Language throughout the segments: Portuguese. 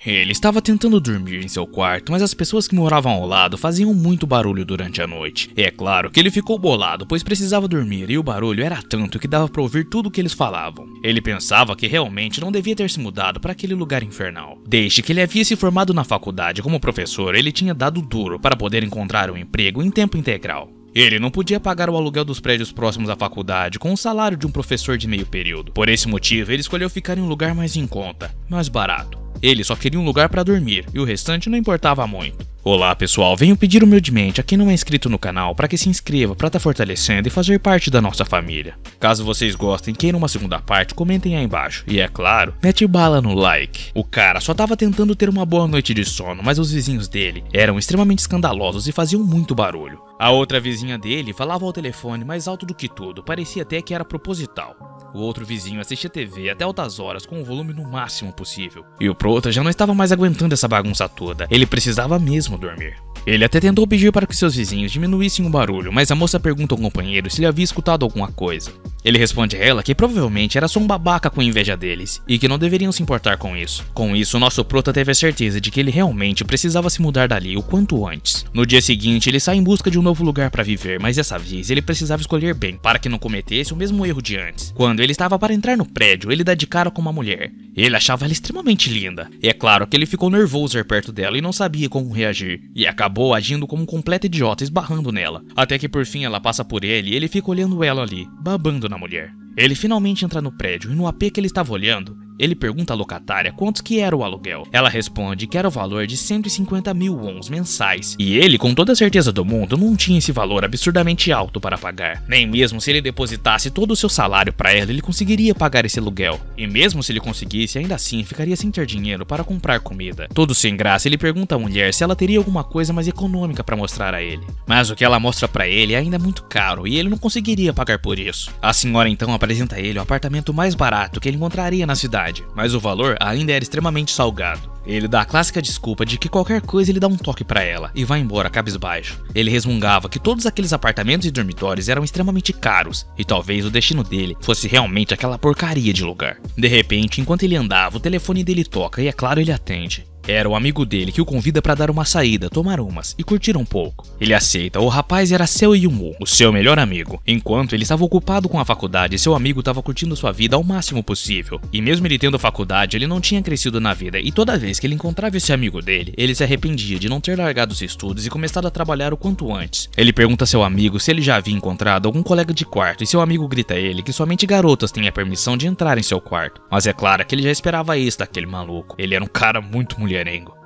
Ele estava tentando dormir em seu quarto, mas as pessoas que moravam ao lado faziam muito barulho durante a noite. E é claro que ele ficou bolado, pois precisava dormir e o barulho era tanto que dava para ouvir tudo o que eles falavam. Ele pensava que realmente não devia ter se mudado para aquele lugar infernal. Desde que ele havia se formado na faculdade como professor, ele tinha dado duro para poder encontrar um emprego em tempo integral. Ele não podia pagar o aluguel dos prédios próximos à faculdade com o salário de um professor de meio período. Por esse motivo, ele escolheu ficar em um lugar mais em conta, mais barato. Ele só queria um lugar para dormir e o restante não importava muito. Olá pessoal, venho pedir humildemente a quem não é inscrito no canal para que se inscreva para estar fortalecendo e fazer parte da nossa família. Caso vocês gostem e queiram uma segunda parte, comentem aí embaixo. E é claro, mete bala no like. O cara só tava tentando ter uma boa noite de sono, mas os vizinhos dele eram extremamente escandalosos e faziam muito barulho. A outra vizinha dele falava ao telefone mais alto do que tudo, parecia até que era proposital. O outro vizinho assistia TV até altas horas com o volume no máximo possível. E o Prota já não estava mais aguentando essa bagunça toda, ele precisava mesmo dormir. Ele até tentou pedir para que seus vizinhos diminuíssem o barulho, mas a moça pergunta ao companheiro se ele havia escutado alguma coisa. Ele responde a ela que provavelmente era só um babaca com inveja deles, e que não deveriam se importar com isso. Com isso, o nosso Prota teve a certeza de que ele realmente precisava se mudar dali o quanto antes. No dia seguinte, ele sai em busca de um novo lugar para viver, mas dessa vez ele precisava escolher bem, para que não cometesse o mesmo erro de antes. Quando ele estava para entrar no prédio, ele dá de cara com uma mulher. Ele achava ela extremamente linda, e é claro que ele ficou nervoso ao ir perto dela e não sabia como reagir, e acabou agindo como um completo idiota, esbarrando nela. Até que por fim ela passa por ele e ele fica olhando ela ali, babando na mulher. Ele finalmente entra no prédio e no AP que ele estava olhando, ele pergunta à locatária quantos que era o aluguel. Ela responde que era o valor de 150 mil wons mensais. E ele, com toda a certeza do mundo, não tinha esse valor absurdamente alto para pagar. Nem mesmo se ele depositasse todo o seu salário para ela, ele conseguiria pagar esse aluguel. E mesmo se ele conseguisse, ainda assim ficaria sem ter dinheiro para comprar comida. Todo sem graça, ele pergunta à mulher se ela teria alguma coisa mais econômica para mostrar a ele. Mas o que ela mostra para ele ainda é muito caro e ele não conseguiria pagar por isso. A senhora então apresenta a ele o apartamento mais barato que ele encontraria na cidade, mas o valor ainda era extremamente salgado. Ele dá a clássica desculpa de que qualquer coisa ele dá um toque pra ela e vai embora cabisbaixo. Ele resmungava que todos aqueles apartamentos e dormitórios eram extremamente caros e talvez o destino dele fosse realmente aquela porcaria de lugar. De repente, enquanto ele andava, o telefone dele toca e é claro ele atende. Era o amigo dele que o convida para dar uma saída, tomar umas e curtir um pouco. Ele aceita, o rapaz era Seo Yun-woo, o seu melhor amigo. Enquanto ele estava ocupado com a faculdade, seu amigo estava curtindo sua vida ao máximo possível. E mesmo ele tendo faculdade, ele não tinha crescido na vida e toda vez que ele encontrava esse amigo dele, ele se arrependia de não ter largado os estudos e começado a trabalhar o quanto antes. Ele pergunta a seu amigo se ele já havia encontrado algum colega de quarto e seu amigo grita a ele que somente garotas têm a permissão de entrar em seu quarto. Mas é claro que ele já esperava isso daquele maluco. Ele era um cara muito mulherengo.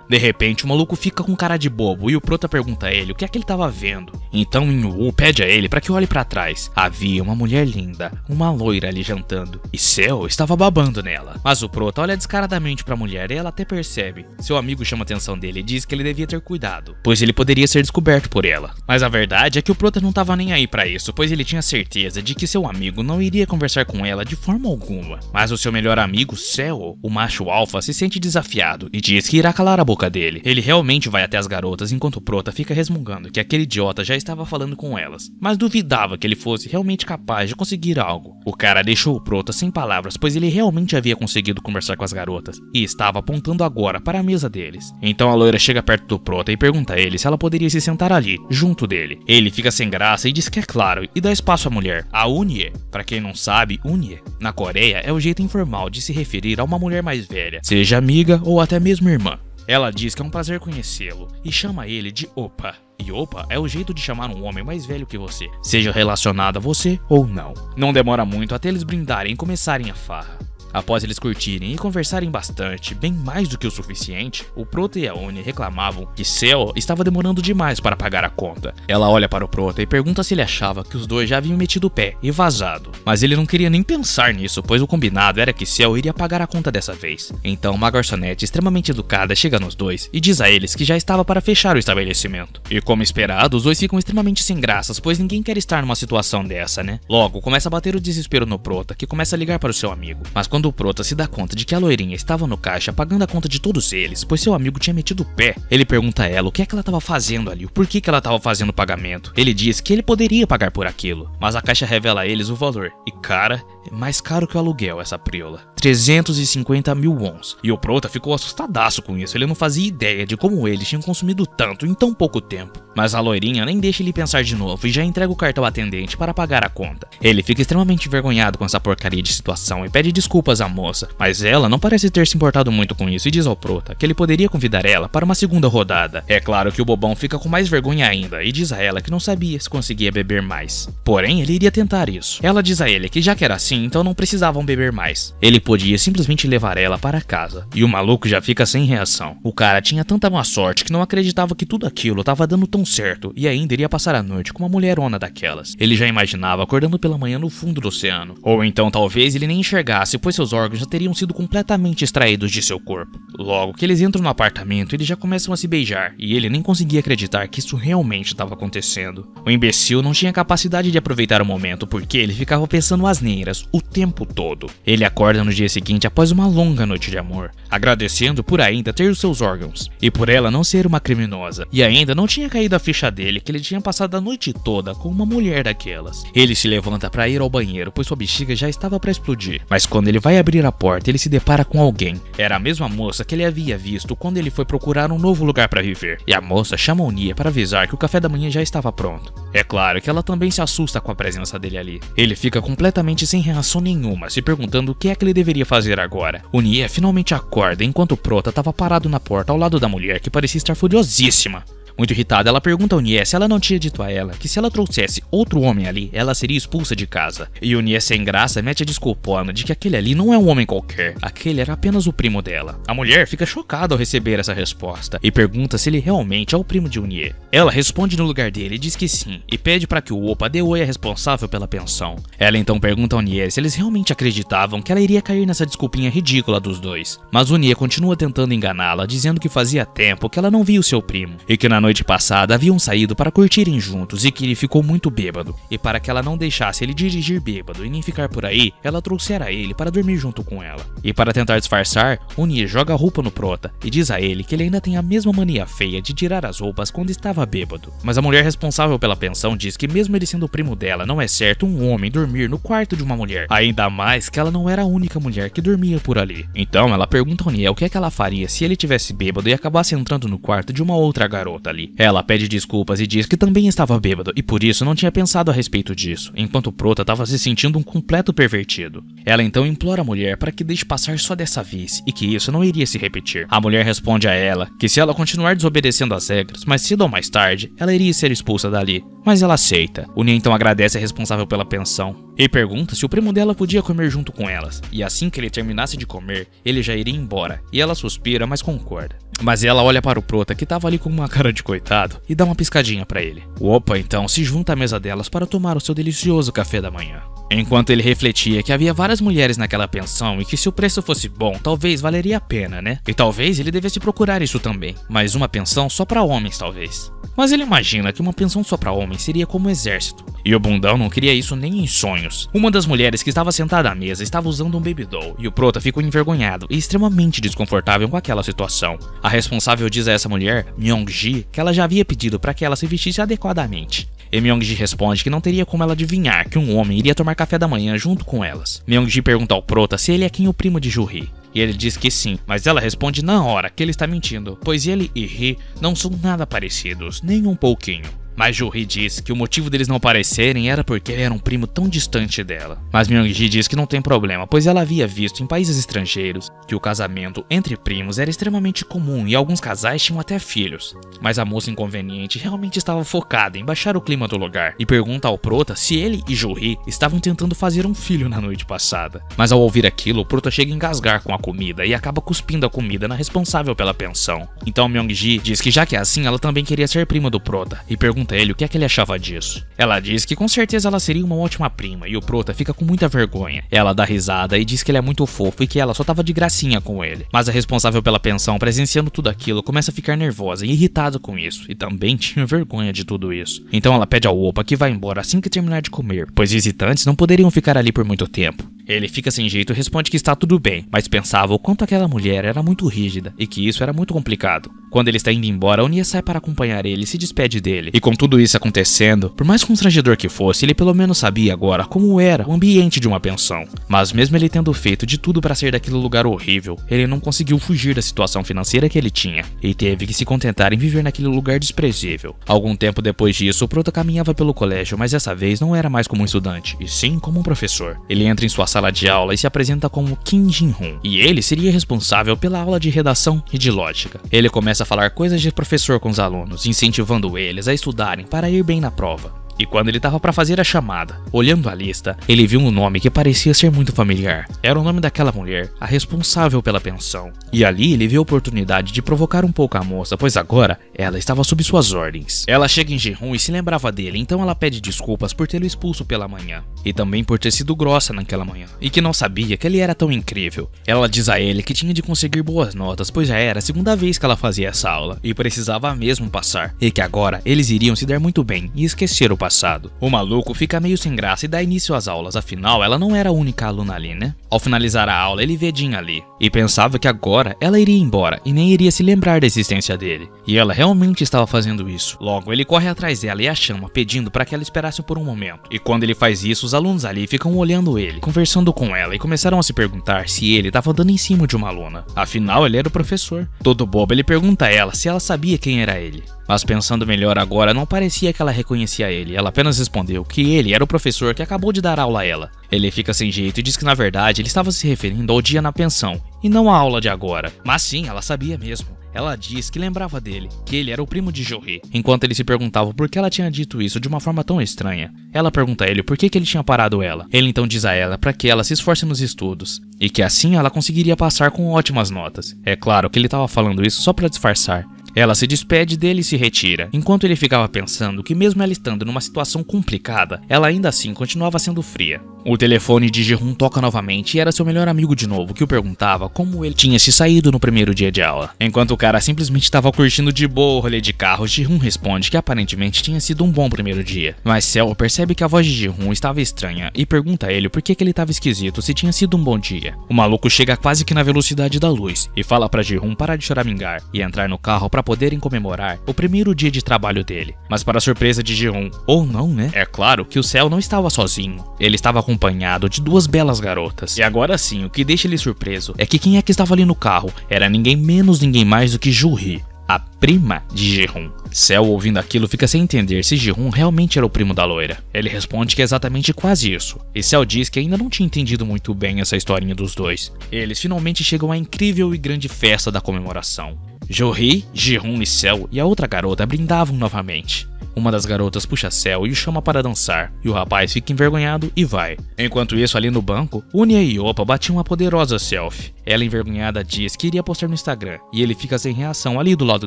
De repente, o maluco fica com cara de bobo e o Prota pergunta a ele o que é que ele estava vendo. Então Yun-woo pede a ele para que olhe para trás. Havia uma mulher linda, uma loira ali jantando, e Seo estava babando nela. Mas o Prota olha descaradamente para a mulher e ela até percebe. Seu amigo chama a atenção dele e diz que ele devia ter cuidado, pois ele poderia ser descoberto por ela. Mas a verdade é que o Prota não estava nem aí para isso, pois ele tinha certeza de que seu amigo não iria conversar com ela de forma alguma. Mas o seu melhor amigo, Seo, o macho alfa, se sente desafiado e diz que irá calar a boca dele. Ele realmente vai até as garotas enquanto o Prota fica resmungando que aquele idiota já estava falando com elas, mas duvidava que ele fosse realmente capaz de conseguir algo. O cara deixou o Prota sem palavras, pois ele realmente havia conseguido conversar com as garotas e estava apontando agora para a mesa deles. Então a loira chega perto do Prota e pergunta a ele se ela poderia se sentar ali, junto dele. Ele fica sem graça e diz que é claro e dá espaço à mulher. A Unie, para quem não sabe, Unie na Coreia é o jeito informal de se referir a uma mulher mais velha, seja amiga ou até mesmo irmã. Ela diz que é um prazer conhecê-lo e chama ele de Opa. E Opa é o jeito de chamar um homem mais velho que você, seja relacionado a você ou não. Não demora muito até eles brindarem e começarem a farra. Após eles curtirem e conversarem bastante, bem mais do que o suficiente, o Prota e a Unie reclamavam que Seo estava demorando demais para pagar a conta. Ela olha para o Prota e pergunta se ele achava que os dois já haviam metido o pé e vazado. Mas ele não queria nem pensar nisso, pois o combinado era que Seo iria pagar a conta dessa vez. Então uma garçonete extremamente educada chega nos dois e diz a eles que já estava para fechar o estabelecimento. E como esperado, os dois ficam extremamente sem graças, pois ninguém quer estar numa situação dessa, né? Logo, começa a bater o desespero no Prota, que começa a ligar para o seu amigo. Mas quando o Prota se dá conta de que a loirinha estava no caixa pagando a conta de todos eles, pois seu amigo tinha metido o pé, ele pergunta a ela o que é que ela estava fazendo ali, o porquê que ela estava fazendo o pagamento. Ele diz que ele poderia pagar por aquilo, mas a caixa revela a eles o valor, e cara, mais caro que o aluguel essa priola. 350 mil wons. E o Prota ficou assustadaço com isso, ele não fazia ideia de como eles tinham consumido tanto em tão pouco tempo. Mas a loirinha nem deixa ele pensar de novo e já entrega o cartão ao atendente para pagar a conta. Ele fica extremamente envergonhado com essa porcaria de situação e pede desculpas à moça, mas ela não parece ter se importado muito com isso e diz ao Prota que ele poderia convidar ela para uma segunda rodada. É claro que o bobão fica com mais vergonha ainda e diz a ela que não sabia se conseguia beber mais. Porém, ele iria tentar isso. Ela diz a ele que já que era assim, então não precisavam beber mais. Ele podia simplesmente levar ela para casa. E o maluco já fica sem reação. O cara tinha tanta má sorte que não acreditava que tudo aquilo estava dando tão certo e ainda iria passar a noite com uma mulherona daquelas. Ele já imaginava acordando pela manhã no fundo do oceano. Ou então talvez ele nem enxergasse, pois seus órgãos já teriam sido completamente extraídos de seu corpo. Logo que eles entram no apartamento, eles já começam a se beijar e ele nem conseguia acreditar que isso realmente estava acontecendo. O imbecil não tinha capacidade de aproveitar o momento porque ele ficava pensando asneiras o tempo todo. Ele acorda no dia seguinte após uma longa noite de amor, agradecendo por ainda ter os seus órgãos e por ela não ser uma criminosa. E ainda não tinha caído a ficha dele que ele tinha passado a noite toda com uma mulher daquelas. Ele se levanta para ir ao banheiro, pois sua bexiga já estava para explodir. Mas quando ele vai abrir a porta, ele se depara com alguém. Era a mesma moça que ele havia visto quando ele foi procurar um novo lugar para viver. E a moça chama Nia para avisar que o café da manhã já estava pronto. É claro que ela também se assusta com a presença dele ali. Ele fica completamente sem reação nenhuma, se perguntando o que é que ele deveria fazer agora. O Nia finalmente acorda enquanto o Prota estava parado na porta ao lado da mulher que parecia estar furiosíssima. Muito irritada, ela pergunta ao Nie se ela não tinha dito a ela que se ela trouxesse outro homem ali, ela seria expulsa de casa. E o Nie, sem graça, mete a desculpona de que aquele ali não é um homem qualquer, aquele era apenas o primo dela. A mulher fica chocada ao receber essa resposta e pergunta se ele realmente é o primo de Nie. Ela responde no lugar dele e diz que sim, e pede para que o Opa dê oi à responsável pela pensão. Ela então pergunta ao Nie se eles realmente acreditavam que ela iria cair nessa desculpinha ridícula dos dois. Mas o Nie continua tentando enganá-la, dizendo que fazia tempo que ela não via o seu primo, e que na noite passada haviam saído para curtirem juntos e que ele ficou muito bêbado. E para que ela não deixasse ele dirigir bêbado e nem ficar por aí, ela trouxera ele para dormir junto com ela. E para tentar disfarçar, o Nie joga a roupa no Prota e diz a ele que ele ainda tem a mesma mania feia de tirar as roupas quando estava bêbado. Mas a mulher responsável pela pensão diz que mesmo ele sendo o primo dela, não é certo um homem dormir no quarto de uma mulher. Ainda mais que ela não era a única mulher que dormia por ali. Então ela pergunta ao Nie o que é que ela faria se ele tivesse bêbado e acabasse entrando no quarto de uma outra garota ali. Ela pede desculpas e diz que também estava bêbado e por isso não tinha pensado a respeito disso, enquanto o Prota estava se sentindo um completo pervertido. Ela então implora a mulher para que deixe passar só dessa vez e que isso não iria se repetir. A mulher responde a ela que se ela continuar desobedecendo às regras, mais cedo ou mais tarde, ela iria ser expulsa dali. Mas ela aceita. O Nie então agradece a responsável pela pensão e pergunta se o primo dela podia comer junto com elas, e assim que ele terminasse de comer, ele já iria embora, e ela suspira, mas concorda. Mas ela olha para o Prota, que tava ali com uma cara de coitado, e dá uma piscadinha para ele. O Opa então se junta à mesa delas para tomar o seu delicioso café da manhã. Enquanto ele refletia que havia várias mulheres naquela pensão e que se o preço fosse bom, talvez valeria a pena, né? E talvez ele devesse procurar isso também, mas uma pensão só para homens talvez. Mas ele imagina que uma pensão só para homens seria como um exército. E o bundão não queria isso nem em sonhos. Uma das mulheres que estava sentada à mesa estava usando um baby doll, e o Prota ficou envergonhado e extremamente desconfortável com aquela situação. A responsável diz a essa mulher, Myung-ji, que ela já havia pedido para que ela se vestisse adequadamente. E Myung-ji responde que não teria como ela adivinhar que um homem iria tomar café da manhã junto com elas. Myung-ji pergunta ao Prota se ele é quem o primo de Ju-hee. E ele diz que sim, mas ela responde na hora que ele está mentindo, pois ele e Hee não são nada parecidos, nem um pouquinho. Mas Ju-hee diz que o motivo deles não parecerem era porque ele era um primo tão distante dela. Mas Myung-ji diz que não tem problema, pois ela havia visto em países estrangeiros que o casamento entre primos era extremamente comum e alguns casais tinham até filhos. Mas a moça inconveniente realmente estava focada em baixar o clima do lugar e pergunta ao Prota se ele e Ju-hee estavam tentando fazer um filho na noite passada. Mas ao ouvir aquilo, o Prota chega a engasgar com a comida e acaba cuspindo a comida na responsável pela pensão. Então Myung-ji diz que já que é assim, ela também queria ser prima do Prota e pergunta a ele o que é que ele achava disso. Ela diz que com certeza ela seria uma ótima prima e o Prota fica com muita vergonha. Ela dá risada e diz que ele é muito fofo e que ela só tava de gracinha com ele. Mas a responsável pela pensão, presenciando tudo aquilo, começa a ficar nervosa e irritada com isso e também tinha vergonha de tudo isso. Então ela pede ao Opa que vá embora assim que terminar de comer, pois visitantes não poderiam ficar ali por muito tempo. Ele fica sem jeito e responde que está tudo bem, mas pensava o quanto aquela mulher era muito rígida e que isso era muito complicado. Quando ele está indo embora, a Unia sai para acompanhar ele e se despede dele. E com tudo isso acontecendo, por mais constrangedor que fosse, ele pelo menos sabia agora como era o ambiente de uma pensão. Mas mesmo ele tendo feito de tudo para sair daquele lugar horrível, ele não conseguiu fugir da situação financeira que ele tinha e teve que se contentar em viver naquele lugar desprezível. Algum tempo depois disso, o Prota caminhava pelo colégio, mas dessa vez não era mais como um estudante, e sim como um professor. Ele entra em sua sala de aula e se apresenta como Kim Jin-hoon, e ele seria responsável pela aula de redação e de lógica. Ele começa a falar coisas de professor com os alunos, incentivando eles a estudarem para ir bem na prova. E quando ele estava para fazer a chamada, olhando a lista, ele viu um nome que parecia ser muito familiar. Era o nome daquela mulher, a responsável pela pensão. E ali ele viu a oportunidade de provocar um pouco a moça, pois agora ela estava sob suas ordens. Ela chega em Ji-hoon e se lembrava dele, então ela pede desculpas por tê-lo expulso pela manhã. E também por ter sido grossa naquela manhã, e que não sabia que ele era tão incrível. Ela diz a ele que tinha de conseguir boas notas, pois já era a segunda vez que ela fazia essa aula, e precisava mesmo passar. E que agora eles iriam se dar muito bem e esquecer o passado. O maluco fica meio sem graça e dá início às aulas, afinal ela não era a única aluna ali, né? Ao finalizar a aula ele vê Jin ali, e pensava que agora ela iria embora e nem iria se lembrar da existência dele. E ela realmente estava fazendo isso. Logo ele corre atrás dela e a chama, pedindo para que ela esperasse por um momento. E quando ele faz isso, os alunos ali ficam olhando ele, conversando com ela e começaram a se perguntar se ele estava dando em cima de uma aluna. Afinal ele era o professor. Todo bobo ele pergunta a ela se ela sabia quem era ele. Mas pensando melhor agora, não parecia que ela reconhecia ele, ela apenas respondeu que ele era o professor que acabou de dar aula a ela. Ele fica sem jeito e diz que na verdade ele estava se referindo ao dia na pensão, e não à aula de agora. Mas sim, ela sabia mesmo. Ela diz que lembrava dele, que ele era o primo de Jo-hee. Enquanto ele se perguntava por que ela tinha dito isso de uma forma tão estranha, ela pergunta a ele por que ele tinha parado ela. Ele então diz a ela para que ela se esforce nos estudos, e que assim ela conseguiria passar com ótimas notas. É claro que ele estava falando isso só para disfarçar. Ela se despede dele e se retira, enquanto ele ficava pensando que mesmo ela estando numa situação complicada, ela ainda assim continuava sendo fria. O telefone de Ji-hoon toca novamente e era seu melhor amigo de novo, que o perguntava como ele tinha se saído no primeiro dia de aula. Enquanto o cara simplesmente estava curtindo de boa o rolê de carro, Ji-hoon responde que aparentemente tinha sido um bom primeiro dia. Mas Seo percebe que a voz de Ji-hoon estava estranha e pergunta a ele por que ele estava esquisito se tinha sido um bom dia. O maluco chega quase que na velocidade da luz e fala para Ji-hoon parar de choramingar e entrar no carro para poderem comemorar o primeiro dia de trabalho dele. Mas para a surpresa de Ji-hoon, ou não, né? É claro que o Seo não estava sozinho. Ele estava acompanhado de duas belas garotas. E agora sim, o que deixa ele surpreso é que quem é que estava ali no carro era ninguém menos, ninguém mais do que Jo-hee, a prima de Ji-hoon. Seo, ouvindo aquilo, fica sem entender se Ji-hoon realmente era o primo da loira. Ele responde que é exatamente quase isso. E Seo diz que ainda não tinha entendido muito bem essa historinha dos dois. Eles finalmente chegam à incrível e grande festa da comemoração. Jo-hee, Ji-hoon e Seo e a outra garota brindavam novamente. Uma das garotas puxa Seo e o chama para dançar, e o rapaz fica envergonhado e vai. Enquanto isso, ali no banco, Unia e Oppa batiam uma poderosa selfie. Ela, envergonhada, diz que iria postar no Instagram, e ele fica sem reação ali do lado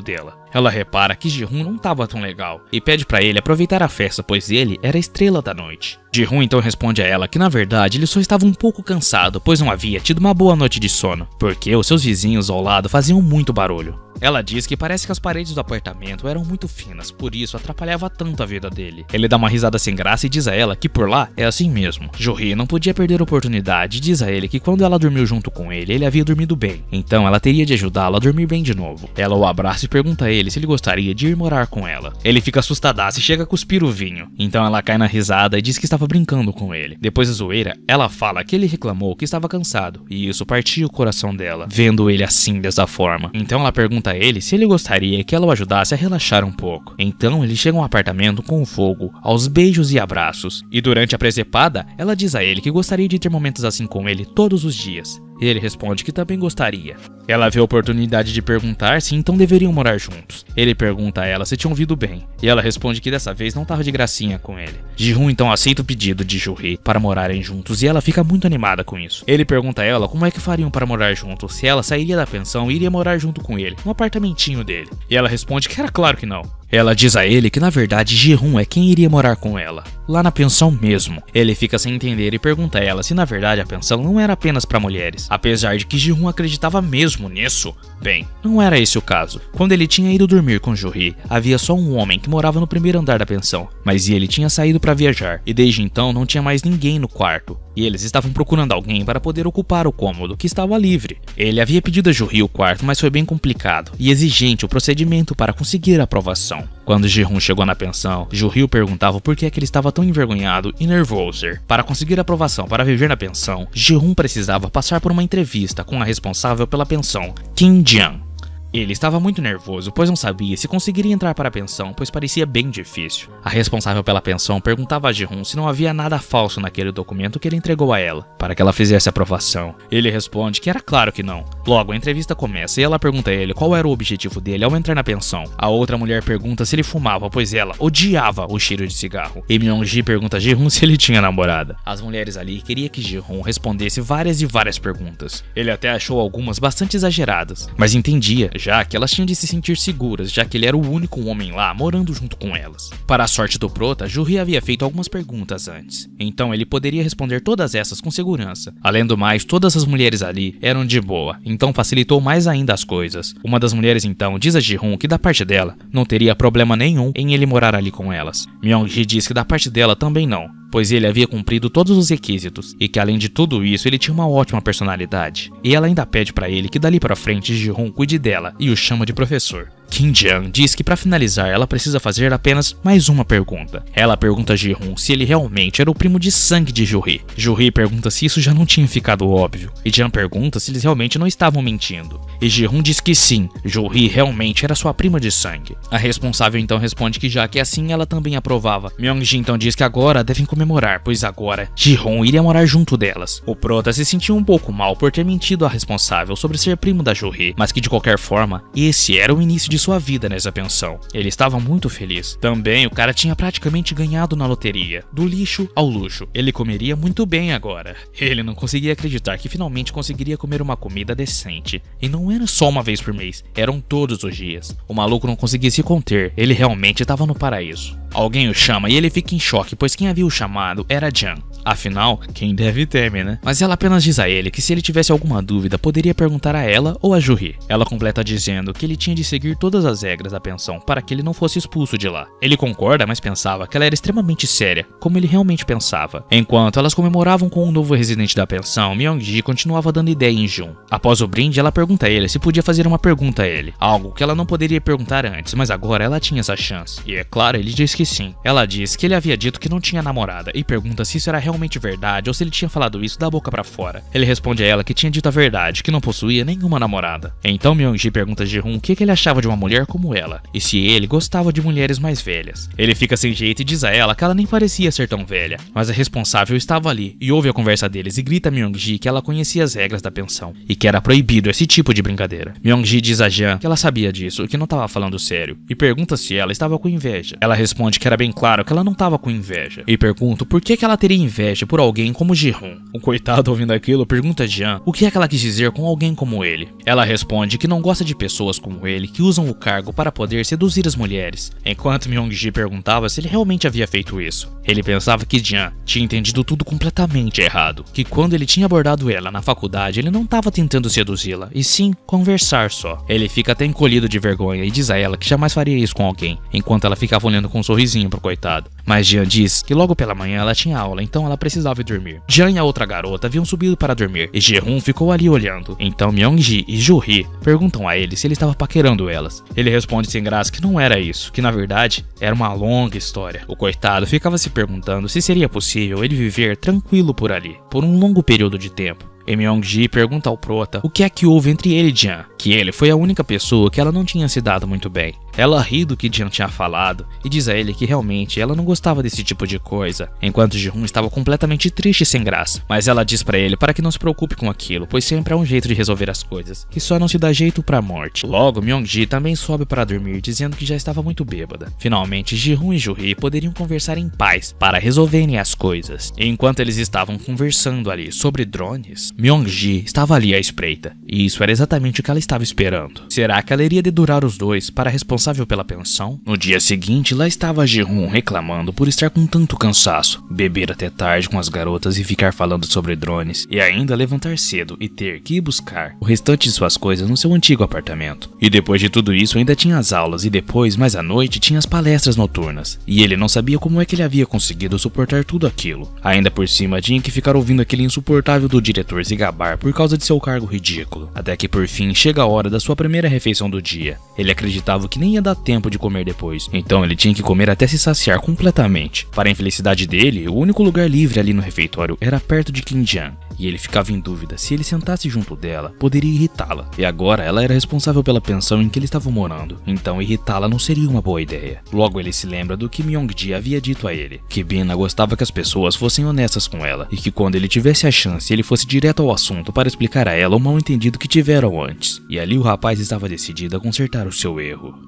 dela. Ela repara que Ji-hoon não estava tão legal, e pede para ele aproveitar a festa, pois ele era a estrela da noite. Ji-hoon então responde a ela que na verdade ele só estava um pouco cansado, pois não havia tido uma boa noite de sono, porque os seus vizinhos ao lado faziam muito barulho. Ela diz que parece que as paredes do apartamento eram muito finas, por isso atrapalhava tanto a vida dele. Ele dá uma risada sem graça e diz a ela que por lá é assim mesmo. Jo-hee não podia perder a oportunidade e diz a ele que quando ela dormiu junto com ele havia dormido bem, então ela teria de ajudá-lo a dormir bem de novo. Ela o abraça e pergunta a ele se ele gostaria de ir morar com ela. Ele fica assustadaço e chega a cuspir o vinho, então ela cai na risada e diz que estava brincando com ele. Depois da zoeira, ela fala que ele reclamou que estava cansado, e isso partiu o coração dela, vendo ele assim dessa forma. Então ela pergunta a ele se ele gostaria que ela o ajudasse a relaxar um pouco. Então eles chegam ao apartamento com o fogo, aos beijos e abraços. E durante a presepada, ela diz a ele que gostaria de ter momentos assim com ele todos os dias. Ele responde que também gostaria. Ela vê a oportunidade de perguntar se então deveriam morar juntos. Ele pergunta a ela se tinham vindo bem, e ela responde que dessa vez não estava de gracinha com ele. Ji-hoon então aceita o pedido de Jo-hee para morarem juntos e ela fica muito animada com isso. Ele pergunta a ela como é que fariam para morar juntos, se ela sairia da pensão e iria morar junto com ele, no apartamentinho dele. E ela responde que era claro que não. Ela diz a ele que na verdade Ji-hoon é quem iria morar com ela, lá na pensão mesmo. Ele fica sem entender e pergunta a ela se na verdade a pensão não era apenas para mulheres, apesar de que Ji-hoon acreditava mesmo nisso. Bem, não era esse o caso. Quando ele tinha ido dormir com Jo-hee, havia só um homem que morava no primeiro andar da pensão, mas ele tinha saído para viajar e desde então não tinha mais ninguém no quarto. E eles estavam procurando alguém para poder ocupar o cômodo que estava livre. Ele havia pedido a Ju-hee o quarto, mas foi bem complicado e exigente o procedimento para conseguir a aprovação. Quando Ji-hoon chegou na pensão, Ju-hee perguntava por que ele estava tão envergonhado e nervoso. Para conseguir a aprovação para viver na pensão, Ji-hoon precisava passar por uma entrevista com a responsável pela pensão, Kim Jian. Ele estava muito nervoso, pois não sabia se conseguiria entrar para a pensão, pois parecia bem difícil. A responsável pela pensão perguntava a Ji-hoon se não havia nada falso naquele documento que ele entregou a ela, para que ela fizesse a aprovação. Ele responde que era claro que não. Logo, a entrevista começa e ela pergunta a ele qual era o objetivo dele ao entrar na pensão. A outra mulher pergunta se ele fumava, pois ela odiava o cheiro de cigarro. E Myung-ji pergunta a Ji-hoon se ele tinha namorada. As mulheres ali queriam que Ji-hoon respondesse várias perguntas. Ele até achou algumas bastante exageradas, mas entendia, já que elas tinham de se sentir seguras, já que ele era o único homem lá morando junto com elas. Para a sorte do prota, Ju-hee havia feito algumas perguntas antes, então ele poderia responder todas essas com segurança. Além do mais, todas as mulheres ali eram de boa, então facilitou mais ainda as coisas. Uma das mulheres então diz a Ji-hoon que da parte dela não teria problema nenhum em ele morar ali com elas. Myung-ji diz que da parte dela também não, pois ele havia cumprido todos os requisitos e que além de tudo isso ele tinha uma ótima personalidade. E ela ainda pede para ele que dali para frente Ji-hoon cuide dela e o chama de professor. Kim Jian diz que para finalizar ela precisa fazer apenas mais uma pergunta. Ela pergunta a Ji-hoon se ele realmente era o primo de sangue de Ju-hee. Ju-hee pergunta se isso já não tinha ficado óbvio, e Jian pergunta se eles realmente não estavam mentindo. E Ji-hoon diz que sim, Ju-hee realmente era sua prima de sangue. A responsável então responde que já que assim ela também aprovava. Myung-ji então diz que agora devem comemorar, pois agora Ji-hoon iria morar junto delas. O prota se sentiu um pouco mal por ter mentido à responsável sobre ser primo da Ju-hee, mas que de qualquer forma, esse era o início de sua vida nessa pensão. Ele estava muito feliz. Também o cara tinha praticamente ganhado na loteria, do lixo ao luxo. Ele comeria muito bem agora. Ele não conseguia acreditar que finalmente conseguiria comer uma comida decente. E não era só uma vez por mês, eram todos os dias. O maluco não conseguia se conter, ele realmente estava no paraíso. Alguém o chama e ele fica em choque, pois quem havia o chamado era Jian. Afinal, quem deve teme, né? Mas ela apenas diz a ele que se ele tivesse alguma dúvida, poderia perguntar a ela ou a Ju-hee. Ela completa dizendo que ele tinha de seguir todas as regras da pensão para que ele não fosse expulso de lá. Ele concorda, mas pensava que ela era extremamente séria, como ele realmente pensava. Enquanto elas comemoravam com o novo residente da pensão, Myung-ji continuava dando ideia em Jun. Após o brinde, ela pergunta a ele se podia fazer uma pergunta a ele, algo que ela não poderia perguntar antes, mas agora ela tinha essa chance. E é claro, ele diz que sim. Ela diz que ele havia dito que não tinha namorada e pergunta se isso era realmente verdade ou se ele tinha falado isso da boca pra fora. Ele responde a ela que tinha dito a verdade, que não possuía nenhuma namorada. Então Myung-ji pergunta a Ji-hoon o que ele achava de uma mulher como ela e se ele gostava de mulheres mais velhas. Ele fica sem jeito e diz a ela que ela nem parecia ser tão velha, mas a responsável estava ali e ouve a conversa deles e grita a Myung-ji que ela conhecia as regras da pensão e que era proibido esse tipo de brincadeira. Myung-ji diz a Jian que ela sabia disso e que não estava falando sério e pergunta se ela estava com inveja. Ela responde que era bem claro que ela não estava com inveja e pergunta por que ela teria inveja por alguém como Ji-hoon. O coitado ouvindo aquilo pergunta a Jian o que é que ela quis dizer com alguém como ele. Ela responde que não gosta de pessoas como ele que usam o cargo para poder seduzir as mulheres, enquanto Myung-ji perguntava se ele realmente havia feito isso. Ele pensava que Jian tinha entendido tudo completamente errado, que quando ele tinha abordado ela na faculdade ele não estava tentando seduzi-la, e sim conversar só. Ele fica até encolhido de vergonha e diz a ela que jamais faria isso com alguém, enquanto ela ficava olhando com um sorrisinho pro coitado. Mas Jian diz que logo pela manhã ela tinha aula, então ela precisava ir dormir. Jian e a outra garota haviam subido para dormir e Ji-hoon ficou ali olhando. Então Myung-ji e Ju-hee perguntam a ele se ele estava paquerando elas. Ele responde sem graça que não era isso, que na verdade era uma longa história. O coitado ficava se perguntando se seria possível ele viver tranquilo por ali, por um longo período de tempo. E Myung-ji pergunta ao prota o que é que houve entre ele e Jian, que ele foi a única pessoa que ela não tinha se dado muito bem. Ela ri do que Jian tinha falado e diz a ele que realmente ela não gostava desse tipo de coisa, enquanto Ji-hoon estava completamente triste e sem graça. Mas ela diz pra ele para que não se preocupe com aquilo, pois sempre há um jeito de resolver as coisas, que só não se dá jeito pra morte. Logo, Myung-ji também sobe para dormir, dizendo que já estava muito bêbada. Finalmente, Ji-hoon e Ju-hee poderiam conversar em paz para resolverem as coisas. E enquanto eles estavam conversando ali sobre drones, Myung-ji estava ali à espreita, e isso era exatamente o que ela estava esperando. Será que ela iria dedurar os dois para a responsável pela pensão? No dia seguinte, lá estava Ji-hoon reclamando por estar com tanto cansaço, beber até tarde com as garotas e ficar falando sobre drones, e ainda levantar cedo e ter que ir buscar o restante de suas coisas no seu antigo apartamento. E depois de tudo isso ainda tinha as aulas e depois, mais à noite, tinha as palestras noturnas, e ele não sabia como é que ele havia conseguido suportar tudo aquilo. Ainda por cima tinha que ficar ouvindo aquele insuportável do diretor se gabar por causa de seu cargo ridículo, até que por fim chega a hora da sua primeira refeição do dia. Ele acreditava que nem ia dar tempo de comer depois, então ele tinha que comer até se saciar completamente. Para a infelicidade dele, o único lugar livre ali no refeitório era perto de Kim Jang, e ele ficava em dúvida se ele sentasse junto dela, poderia irritá-la. E agora ela era responsável pela pensão em que ele estava morando, então irritá-la não seria uma boa ideia. Logo ele se lembra do que Myung-ji havia dito a ele, que Bina gostava que as pessoas fossem honestas com ela, e que quando ele tivesse a chance ele fosse direto ao assunto para explicar a ela o mal entendido que tiveram antes. E ali o rapaz estava decidido a consertar o seu erro.